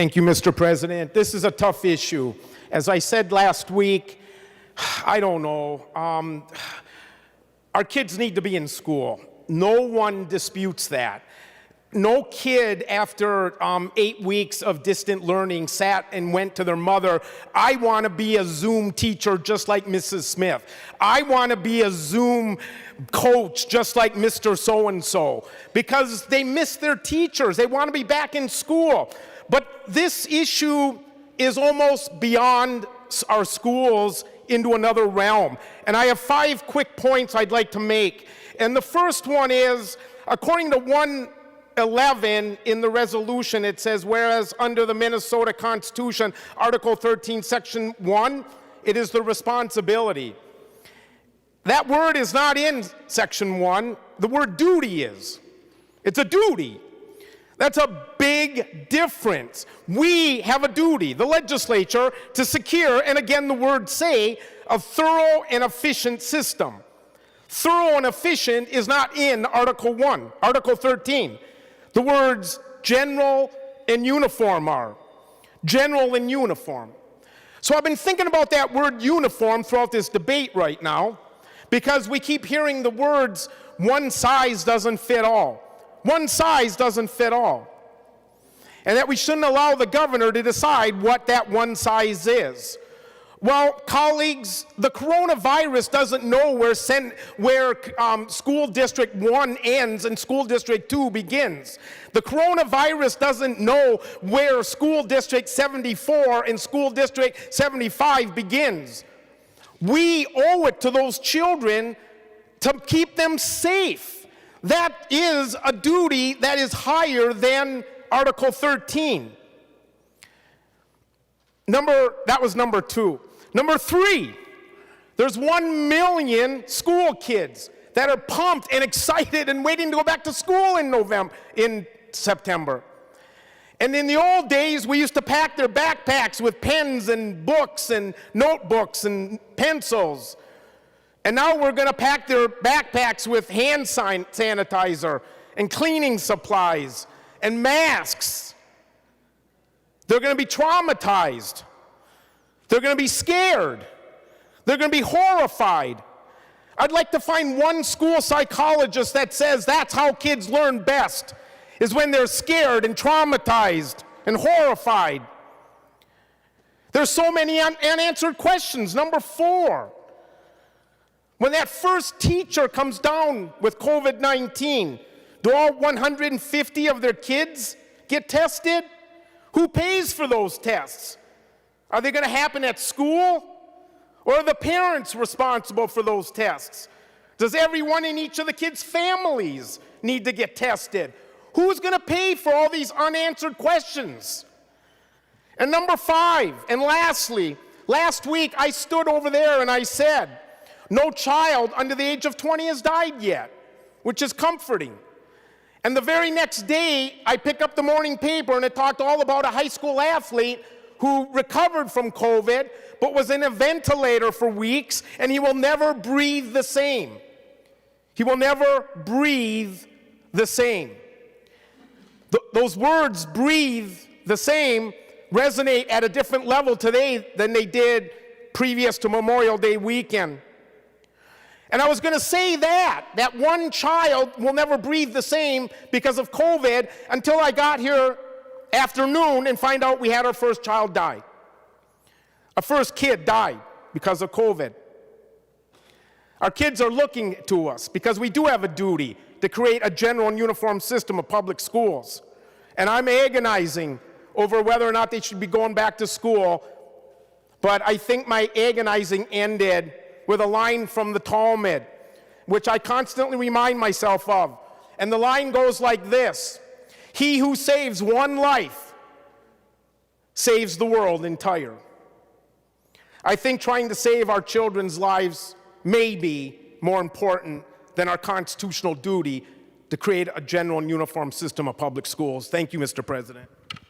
Thank you, Mr. President. This is a tough issue. As I said last week, I don't know. Our kids need to be in school. No one disputes that. No kid after 8 weeks of distant learning sat and went to their mother, I want to be a Zoom teacher just like Mrs. Smith. I want to be a Zoom coach just like Mr. So-and-so. Because they miss their teachers. They want to be back in school. But this issue is almost beyond our schools into another realm. And I have 5 quick points I'd like to make. And the first one is, according to 111 in the resolution, it says, whereas under the Minnesota Constitution, Article 13, Section 1, it is the responsibility. That word is not in Section 1. The word duty is. It's a duty. That's a big difference. We have a duty, the legislature, to secure, and again the words say, a thorough and efficient system. Thorough and efficient is not in Article 1, Article 13. The words general and uniform are. General and uniform. So I've been thinking about that word uniform throughout this debate right now, because we keep hearing the words, one size doesn't fit all. One size doesn't fit all. And that we shouldn't allow the governor to decide what that one size is. Well, colleagues, the coronavirus doesn't know where school district 1 ends and school district 2 begins. The coronavirus doesn't know where school district 74 and school district 75 begins. We owe it to those children to keep them safe. That is a duty that is higher than Article 13. That was number 2. Number 3, there's 1 million school kids that are pumped and excited and waiting to go back to school in September. And in the old days, we used to pack their backpacks with pens and books and notebooks and pencils. And now we're going to pack their backpacks with hand sanitizer and cleaning supplies and masks. They're going to be traumatized. They're going to be scared. They're going to be horrified. I'd like to find one school psychologist that says that's how kids learn best, is when they're scared and traumatized and horrified. There's so many unanswered questions. Number 4. When that first teacher comes down with COVID-19, do all 150 of their kids get tested? Who pays for those tests? Are they going to happen at school? Or are the parents responsible for those tests? Does everyone in each of the kids' families need to get tested? Who's going to pay for all these unanswered questions? And number 5, and lastly, last week I stood over there and I said, no child under the age of 20 has died yet, which is comforting. And the very next day, I picked up the morning paper and it talked all about a high school athlete who recovered from COVID, but was in a ventilator for weeks, and he will never breathe the same. He will never breathe the same. Those words, breathe the same, resonate at a different level today than they did previous to Memorial Day weekend. And I was going to say that one child will never breathe the same because of COVID until I got here afternoon and find out we had our first child die. Our first kid died because of COVID. Our kids are looking to us because we do have a duty to create a general and uniform system of public schools. And I'm agonizing over whether or not they should be going back to school, but I think my agonizing ended with a line from the Talmud, which I constantly remind myself of. And the line goes like this: he who saves one life saves the world entire. I think trying to save our children's lives may be more important than our constitutional duty to create a general and uniform system of public schools. Thank you, Mr. President.